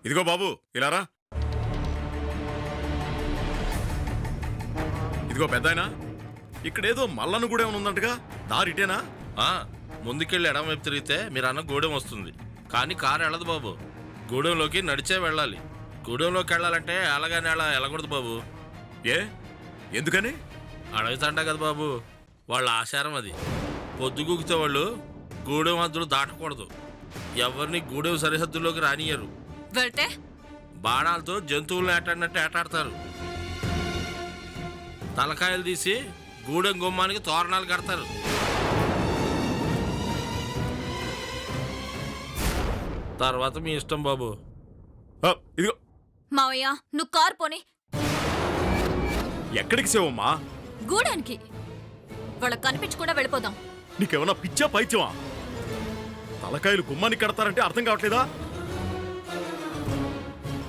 ఇదిగో బాబు ఇలారా. ఇదిగో పెద్దాయనా, ఇక్కడేదో మల్లన్న గూడెం ఉందంటగా, దారిటేనా? ముందుకెళ్ళి ఎడమ వైపు తిరిగితే మీరు అన్న గూడెం వస్తుంది. కానీ కారు వెళ్ళదు బాబు, గూడెంలోకి నడిచే వెళ్ళాలి. గూడెంలోకి వెళ్ళాలంటే అలాగానే అలా వెళ్ళకూడదు బాబు. ఏ ఎందుకని? అడవితంట కదా బాబు, వాళ్ళ ఆచారం అది. పొద్దుగూకితే వాళ్ళు గూడెం హద్దులు దాటకూడదు, ఎవరిని గూడెం సరిహద్దుల్లోకి రానియరు. వెళ్తే బాణాలతో జంతువులను ఏటాడినట్టు ఏటాడతారు. తలకాయలు తీసి గూడెం గుమ్మానికి తోరణాలు కడతారు. తర్వాత మీ ఇష్టం బాబు. ఇదిగో మావయ్య, నువ్వు కారు పోని. ఎక్కడికి శివమ్మా? గూడానికి. వాళ్ళకి కనిపించకుండా వెళ్ళిపోదాం. నీకేమన్నా పిచ్చా పైత్యమా? తలకాయలు గుమ్మానికి కడతారంటే అర్థం కావట్లేదా?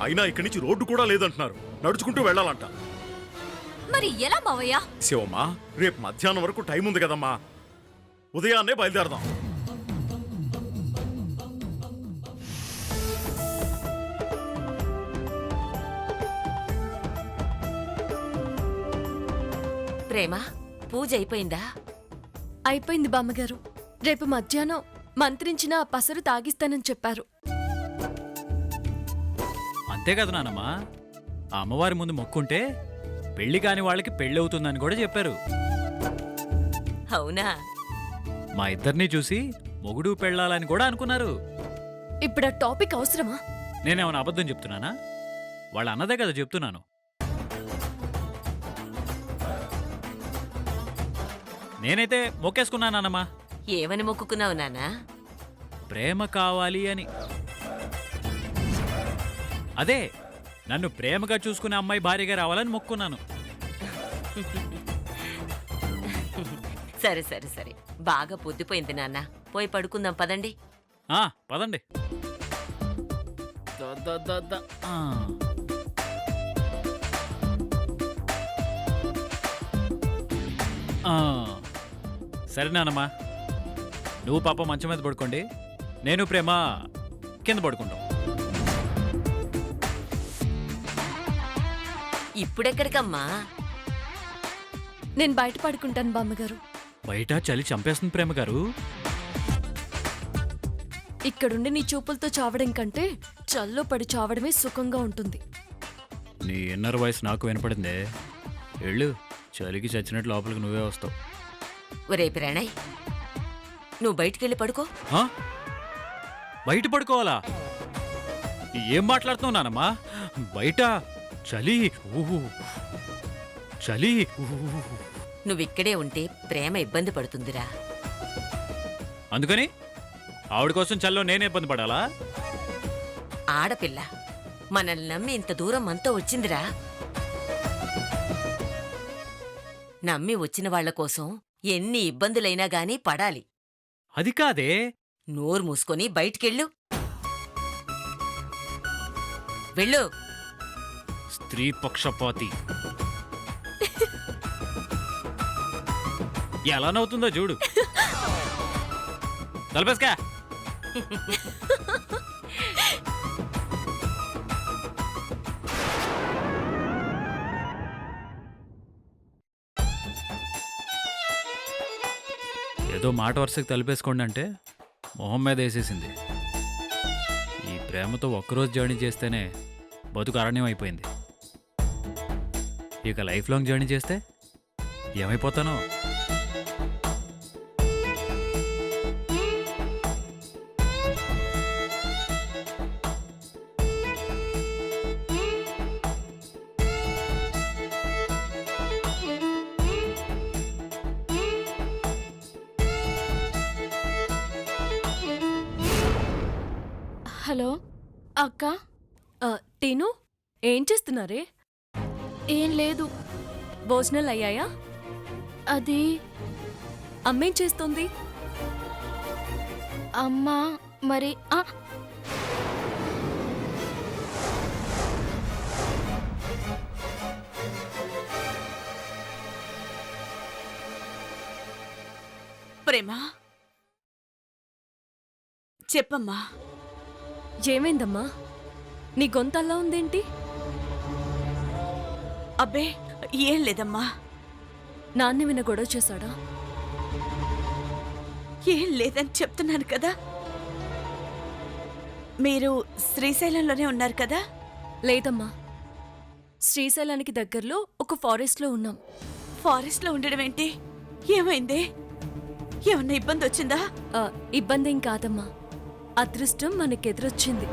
అయినా ఇక్కడి నుంచి రోడ్డు కూడా లేదంటున్నారు, నడుచుకుంటూ వెళ్ళాలంట. మరి ఎలా మావయ్య? శివమ్మా, రేపు మధ్యాహ్నం వరకు టైం ఉంది కదమ్మా, ఉదయాన్నే బయలుదేరదాం. ప్రేమ, పూజ అయిపోయిందా? అయిపోయింది బామ్మగారు. రేపు మధ్యాహ్నం మంత్రించిన ఆ పసరు తాగిస్తానని చెప్పారు. అంతే కదా నానమ్మా, ఆ అమ్మవారి ముందు మొక్కుంటే పెళ్లి కాని వాళ్ళకి పెళ్ళవుతుందని కూడా చెప్పారు. అవునా? మా ఇద్దరినీ చూసి మొగుడు పెళ్ళాలని కూడా అనుకున్నారు. ఇప్పుడు ఆ టాపిక్ అవసరమా? నేనేమైనా అబద్ధం చెప్తున్నానా? వాళ్ళ అన్నదే కదా చెప్తున్నాను. నేనైతే మొక్కేసుకున్నానమ్మా. ఏమని మొక్కుకున్నావు నాన్నా? ప్రేమ కావాలి అని. అదే, నన్ను ప్రేమగా చూసుకునే అమ్మాయి భార్యగా రావాలని మొక్కున్నాను. సరే సరే సరే, బాగా పొద్దుపోయింది నాన్న, పోయి పడుకుందాం పదండి. పదండి. సరే నానమ్మా, నువ్వు పాప మంచం మీద పడుకోండి, నేను ప్రేమ కింద పడుకుంటాం. ఇప్పుడెక్కడికమ్మా? నేను బయట పడుకుంటాను బామ్మగారు. బయట చలి చంపేస్తుంది ప్రేమ గారు. ఇక్కడుండి నీ చూపులతో చావడం కంటే చల్లో పడి చావడమే సుఖంగా ఉంటుంది. నీ ఇన్నర్ వాయిస్ నాకు వినపడిందే. వెళ్ళు, చలికి చచ్చినట్టు లోపలికి నువ్వే వస్తావు. ఒరే ప్రణయ్, నువ్వు బయటికెళ్ళి పడుకో. బయట పడుకోవాలా? ఏం మాట్లాడుతున్నావు నానమ్మా? బయట చలి, చలి. నువ్విక్కడే ఉంటే ప్రేమ ఇబ్బంది పడుతుందిరా. అందుకని ఆవిడ కోసం చల్లో నేనే ఇబ్బంది పడాలా? ఆడపిల్ల మనల్ని నమ్మి ఇంత దూరం మనతో వచ్చిందిరా. నమ్మి వచ్చిన వాళ్ల కోసం ఎన్ని ఇబ్బందులైనా గానీ పడాలి. అది కాదే. నోరు మూసుకొని బయటికెళ్ళు. వెళ్ళు. స్త్రీ పక్షపాతి. ఎలా నవ్వుతుందో చూడు. తలపేసుకా. ఏదో మాట వరుసకి తలిపేసుకోండి అంటే మొహం మీద వేసేసింది. ఈ ప్రేమతో ఒక్కరోజు జర్నీ చేస్తేనే బతుకు అరణ్యం అయిపోయింది. ఇక లైఫ్ లాంగ్ జర్నీ చేస్తే ఏమైపోతానో. హలో అక్క. టీను, ఏం చేస్తున్నారే? ఏం లేదు. భోజనాలు అయ్యాయా? అది అమ్మేం చేస్తుంది? అమ్మా మరి ప్రేమ, చెప్పమ్మా. ఏమైందమ్మా? నీ గొంతల్లా ఉందేంటి? అబ్బే ఏం లేదమ్మా, నాన్న విన గొడవ చేశాడా? ఏం లేదని చెప్తున్నాను కదా. మీరు శ్రీశైలంలోనే ఉన్నారు కదా? లేదమ్మా, శ్రీశైలానికి దగ్గరలో ఒక ఫారెస్ట్లో ఉన్నాం. ఫారెస్ట్ లో ఉండడం ఏంటి? ఏమైంది? ఏమన్నా ఇబ్బంది వచ్చిందా? ఇబ్బంది ఏం కాదమ్మా, అదృష్టం మనకెదురొచ్చింది.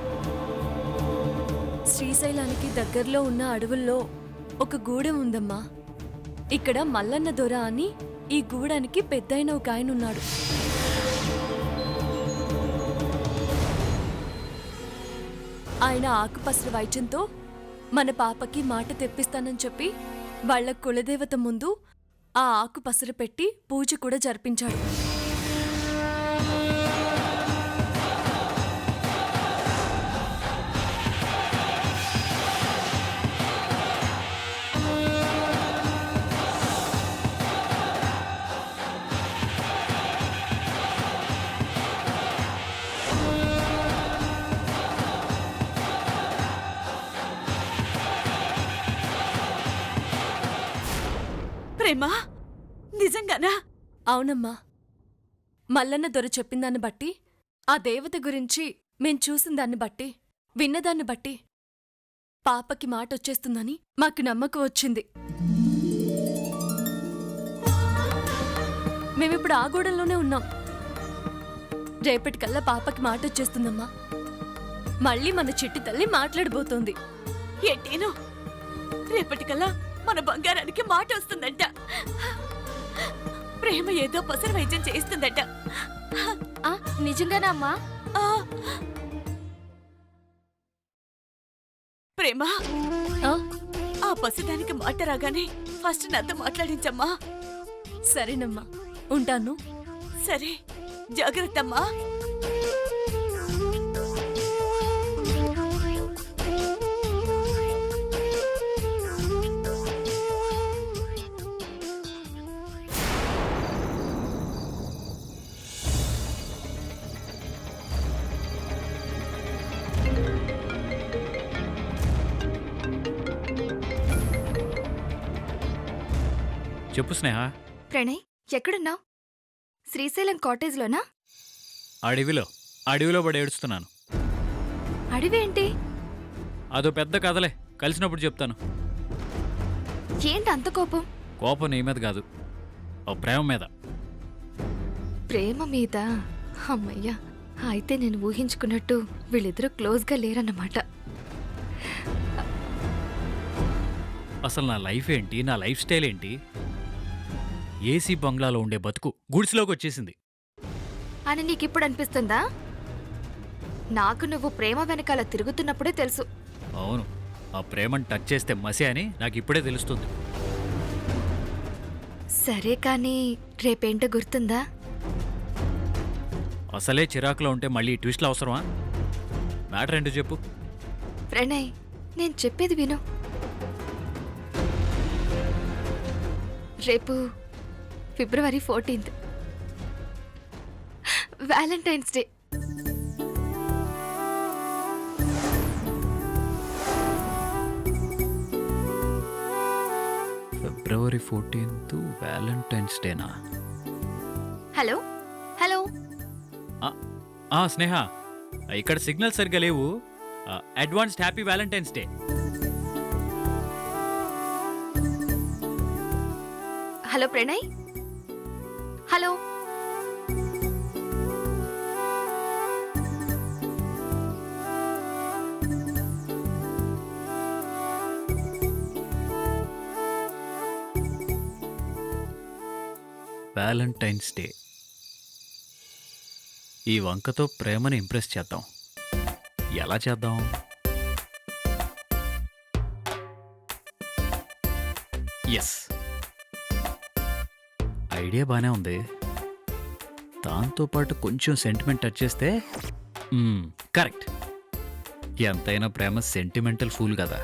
శ్రీశైలానికి దగ్గరలో ఉన్న అడవుల్లో ఒక గూడెం ఉందమ్మా. ఇక్కడ మల్లన్న దొర అని ఈ గూడానికి పెద్దయిన ఒక ఆయన ఉన్నాడు. ఆయన ఆకుపసర వైద్యంతో మన పాపకి మాట తెప్పిస్తానని చెప్పి వాళ్ళ కులదేవత ముందు ఆ ఆకు పసరు పెట్టి పూజ కూడా జరిపించాడు. ప్రేమా, నిజంగానా? అవునమ్మా, మల్లన్న దొర చెప్పిందాన్ని బట్టి, ఆ దేవత గురించి మేం చూసిన దాన్ని బట్టి, విన్నదాన్ని బట్టి పాపకి మాటొచ్చేస్తుందని మాకు నమ్మకం వచ్చింది. మేమిప్పుడు ఆ గూడెంలోనే ఉన్నాం. రేపటికల్లా పాపకి మాటొచ్చేస్తుందమ్మా. మళ్ళీ మన చిట్టి తల్లి మాట్లాడబోతోంది. ఏంటేను? రేపటికల్లా మన బంగారానికి మాట వస్తుందంట. ప్రేమ ఏదో పసరు వైద్యం చేస్తుందట. నిజంగానా అమ్మా? ప్రేమ, ఆ పసిదానికి మాట రాగానే ఫస్ట్ నాతో మాట్లాడించమ్మా. సరేనమ్మా, ఉంటాను. సరే, జాగ్రత్తమ్మా. చెప్పు స్నేహ. ప్రణయ్, ఎక్కడున్నావు? శ్రీశైలం కాటేజ్లోనా? అడవిలో పడి ఏడుస్తున్నాను. అడివేంటి? అదో పెద్ద కథలే, కలిసినప్పుడు చెప్తాను. ఏంటి అంత కోపం? కోపం నీ మీద కాదు, ఓ ప్రేమ మీద. ప్రేమ మీద? అమ్మయ్యా, అయితే నేను ఊహించుకున్నట్టు వీళ్ళిద్దరూ క్లోజ్గా లేరన్నమాట. అసలు నా లైఫ్ ఏంటి, నా లైఫ్ స్టైల్ ఏంటి? ఏసీ బంగ్లాలో ఉండే బతుకు గుడిసెలోకి వచ్చేసింది అని నీకిప్పుడు అనిపిస్తుందా? నాకు నువ్వు ప్రేమ వెనకాల తిరుగుతున్నప్పుడే తెలుసు. అవును, ఆ ప్రేమను టచ్ చేస్తే మసి అని నాకు ఇప్పుడే తెలుస్తుంది. సరే కానీ రేపేంటో గుర్తుందా? అసలే చిరాకులో ఉంటే మళ్ళీ ట్విస్ట్లు అవసరమా? మ్యాటర్ ఏంటో చెప్పు. ప్రణయ్, నేను చెప్పేది విను. రేపు ఫిబ్రవరి 14th, వ్యాలంటైన్స్ డే. ఫిబ్రవరి 14th వ్యాలంటైన్స్ డేనా? హలో హలో, స్నేహ, ఇక్కడ సిగ్నల్ సరిగ్గా లేవు. Advanced happy Valentine's day. Hello Pranay, hello. Valentine's day. ఈ వంకతో ప్రేమని ఇంప్రెస్ చేద్దాం. ఎలా చేద్దాం? ఎస్, ఐడియా బానే ఉంది. దాంతోపాటు కొంచెం సెంటిమెంట్ టచ్ చేస్తే కరెక్ట్. ఎంతైనా ప్రేమ సెంటిమెంటల్ ఫూల్ కదా.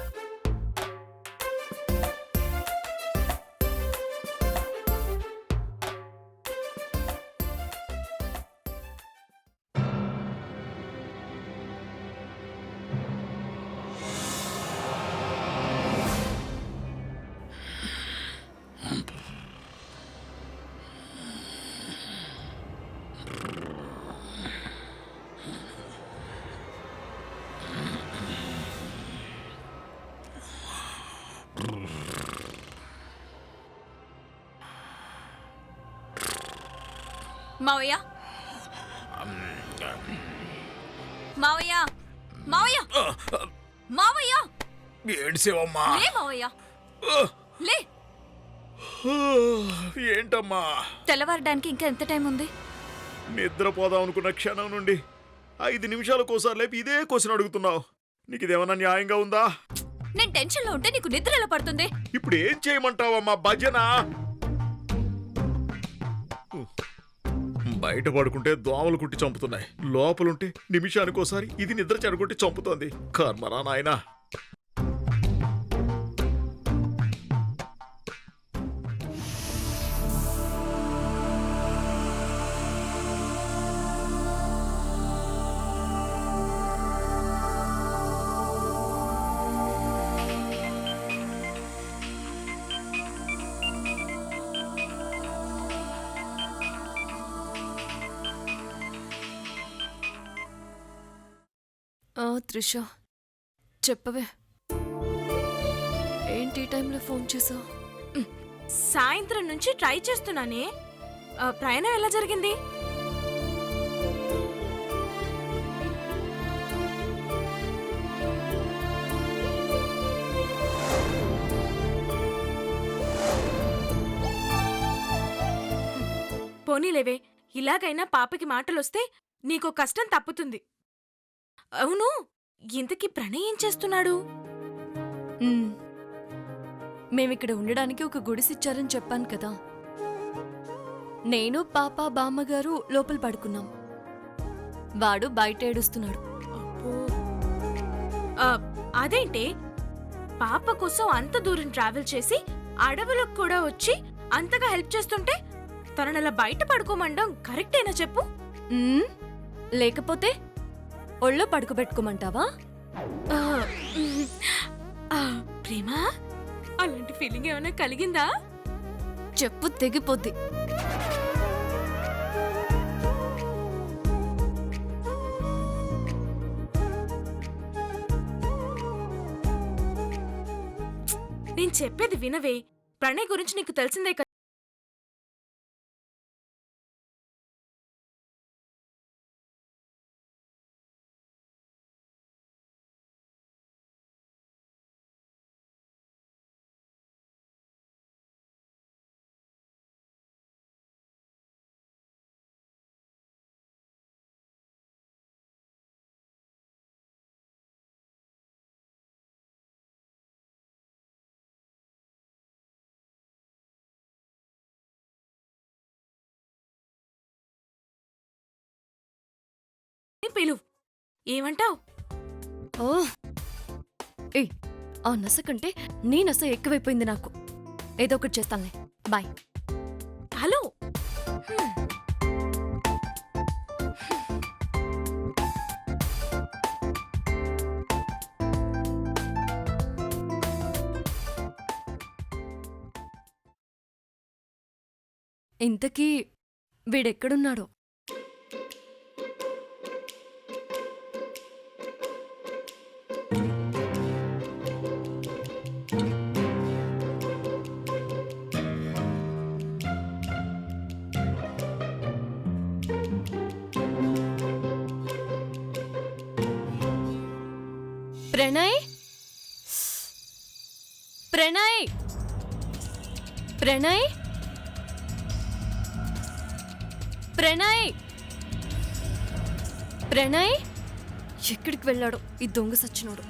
మావయ్య మావయ్య మావయ్య మావయ్య ఏడ్సేవమ్మా లే మావయ్య లే. ఏంటమ్మా తెల్లవారడానికి ఇంకా ఎంత టైం ఉంది? నిద్రపోదాం అనుకున్న క్షణం నుండి 5 నిమిషాలకోసారి లేపి ఇదే క్వశ్చన్ అడుగుతున్నావు. నీకు ఇదేమన్నా న్యాయంగా ఉందా? నేను టెన్షన్ లో ఉంటే నీకు నిద్ర ఎలా పడుతుంది? ఇప్పుడు ఏం చేయమంటావమ్మా? భజన బయట పడుకుంటే దోమలు కుట్టి చంపుతున్నాయి, లోపలుంటే నిమిషానికోసారి ఇది నిద్ర చెడగొట్టి చంపుతోంది. కర్మరా నాయనా. త్రిష చెప్పవే, ఏంటి ఈ టైంలో ఫోన్ చేసావు? సాయంత్రం నుంచి ట్రై చేస్తున్నానే. ప్రయాణం ఎలా జరిగింది? పోనీలేవే, ఇలాగైనా పాపకి మాటలొస్తే నీకో కష్టం తప్పుతుంది. అవును, ఇంతకీ ప్రణయ్ ఏం చేస్తున్నాడు? మేమిక్కడ ఉండడానికి ఒక గుడిసిచ్చారని చెప్పాను కదా. నేను పాప బామ్మగారు లోపల పడుకున్నాం. వాడు బయట ఏడుస్తున్నాడు. అదేంటే, పాప కోసం అంత దూరం ట్రావెల్ చేసి అడవులకు కూడా వచ్చి అంతగా హెల్ప్ చేస్తుంటే తననలా బయట పడుకోమండం కరెక్టేనా చెప్పు? లేకపోతే ఒళ్ళో పడుకోబెట్టుకోమంటావా? ప్రేమ, అలాంటి ఫీలింగ్ ఏమైనా కలిగిందా? చెప్పు తెగిపోద్ది. నేను చెప్పేది వినవే. ప్రణయ్ గురించి నీకు తెలిసిందే కదా. పిలువు, ఏమంటావ్? ఓ ఏయ్, ఆ నస కంటే నీ నస ఎక్కువైపోయింది నాకు. ఏదో ఒకటి చేస్తానులే. బాయ్. హలో, ఇంతకీ వీడెక్కడున్నాడో? ప్రణయ్, ప్రణయ్, ప్రణయ్, ప్రణయ్, ప్రణయ్, ఎక్కడికి వెళ్ళాడు ఈ దొంగ సచ్చినోడు?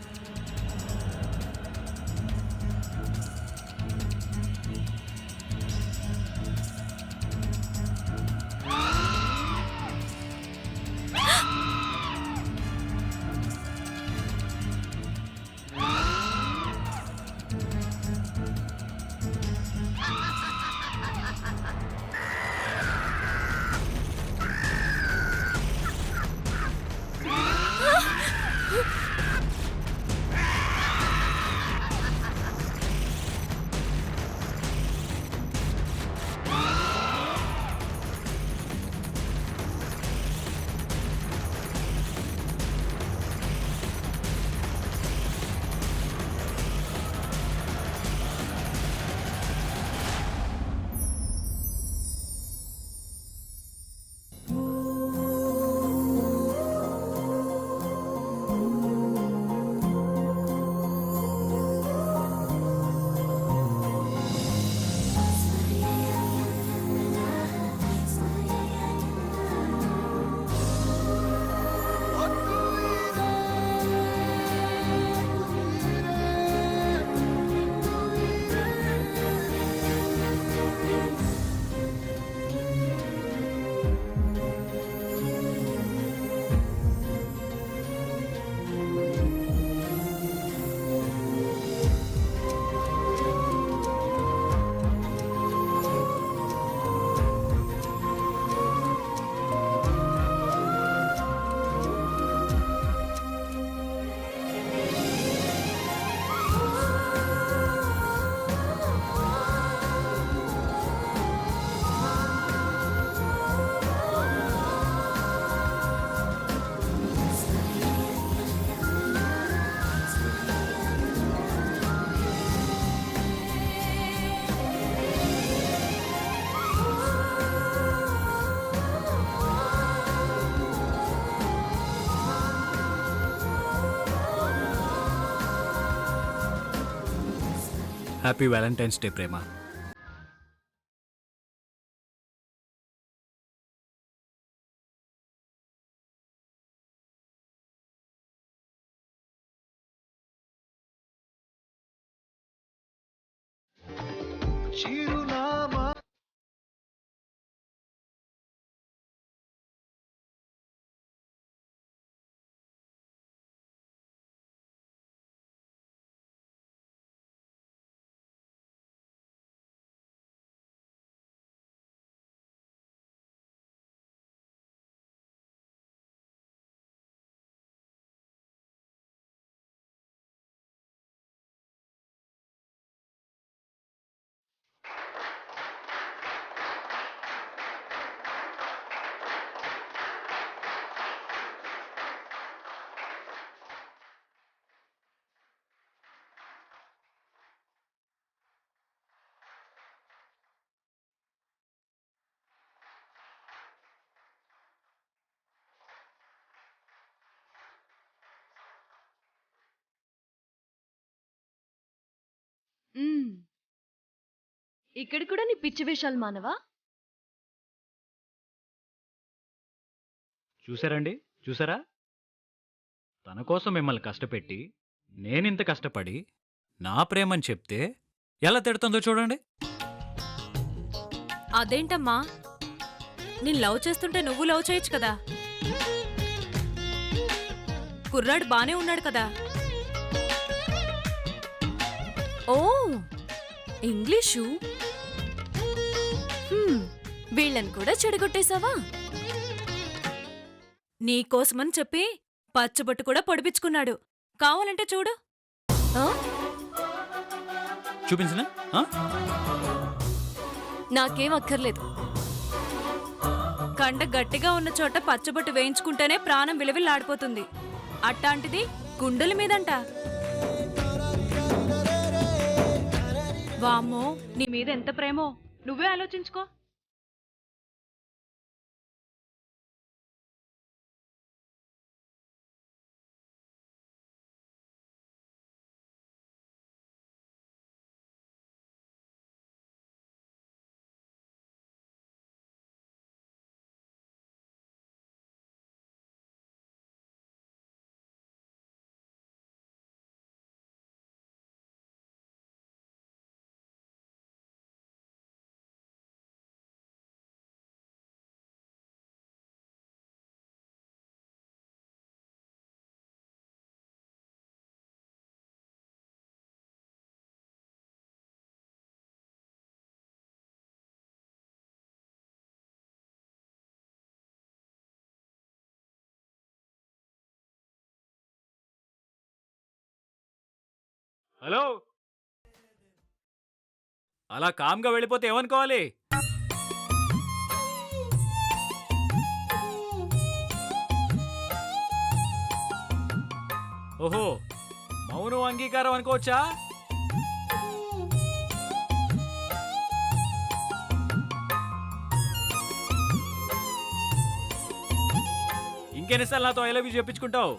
హ్యాపీ వ్యాలంటైన్స్ డే ప్రేమ. ఇక్కడ కూడా నీ పిచ్చి వేషాలు మానవా? చూసారండి, చూసారా? తన కోసం మిమ్మల్ని కష్టపెట్టి నేనింత కష్టపడి నా ప్రేమని చెప్తే ఎలా తిడుతుందో చూడండి. అదేంటమ్మా, నేను లవ్ చేస్తుంటే నువ్వు లవ్ చేయొచ్చు కదా. కుర్రాడు బానే ఉన్నాడు కదా. ఓ ఇంగ్లీషు. వీళ్ళని కూడా చెడగొట్టేశావా? నీకోసమని చెప్పి పచ్చబొట్టు కూడా పొడిపించుకున్నాడు. కావాలంటే చూడు. ఆ? చూపించినా? నాకేం అక్కర్లేదు. కండ గట్టిగా ఉన్న చోట పచ్చబొట్టు వేయించుకుంటేనే ప్రాణం విలవిల్లాడిపోతుంది. అట్టాంటిది గుండెల మీదంట. వామ్మో, నీ మీద ఎంత ప్రేమో నువ్వే ఆలోచించుకో. హలో, అలా కామ్గా వెళ్ళిపోతే ఏమనుకోవాలి? ఓహో, మౌనం అంగీకారం అనుకోవచ్చా? ఇంకెన్నిసార్లు నాతో ఐ లవ్ యూ చెప్పించుకుంటావు?